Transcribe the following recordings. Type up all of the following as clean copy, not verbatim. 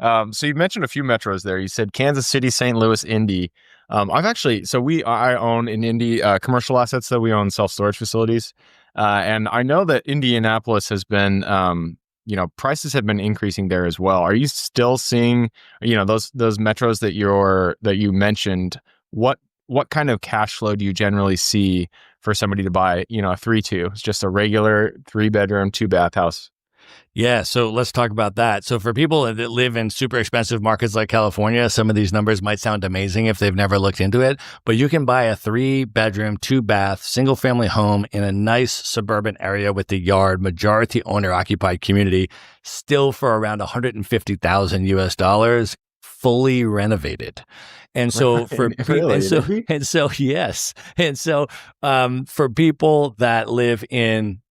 So you mentioned a few metros there. You said Kansas City, St. Louis, Indy. I own in Indy commercial assets, that we own self-storage facilities. And I know that Indianapolis has been, prices have been increasing there as well. Are you still seeing, those metros that you mentioned? What kind of cash flow do you generally see for somebody to buy, a 3-2? It's just a regular 3-bedroom, 2-bath house. Yeah, so let's talk about that. So for people that live in super expensive markets like California, some of these numbers might sound amazing if they've never looked into it, but you can buy a 3-bedroom, 2-bath, single-family home in a nice suburban area with the yard, majority owner-occupied community, still for around $150,000 US, fully renovated. And so for for people that live in,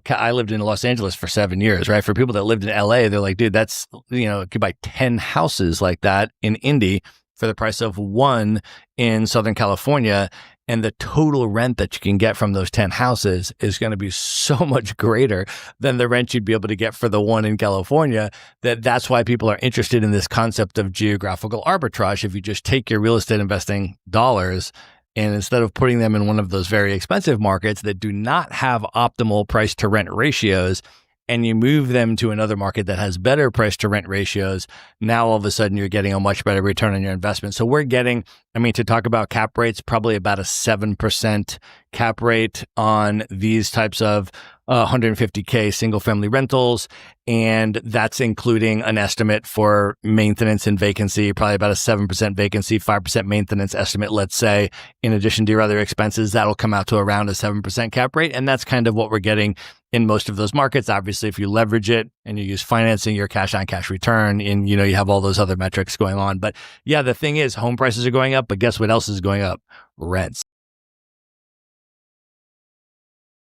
I lived in Los Angeles for 7 years, right? For people that lived in LA, they're like, dude, that's, you could buy 10 houses like that in Indy for the price of one in Southern California. And the total rent that you can get from those 10 houses is going to be so much greater than the rent you'd be able to get for the one in California. That's why people are interested in this concept of geographical arbitrage. If you just take your real estate investing dollars and instead of putting them in one of those very expensive markets that do not have optimal price to rent ratios, and you move them to another market that has better price to rent ratios, now all of a sudden you're getting a much better return on your investment. So we're getting, to talk about cap rates, probably about a 7% cap rate on these types of 150K single family rentals. And that's including an estimate for maintenance and vacancy, probably about a 7% vacancy, 5% maintenance estimate, let's say, in addition to your other expenses. That'll come out to around a 7% cap rate. And that's kind of what we're getting in most of those markets. Obviously, if you leverage it and you use financing, your cash on cash return, and you have all those other metrics going on. But yeah, the thing is, home prices are going up, but guess what else is going up? Rents.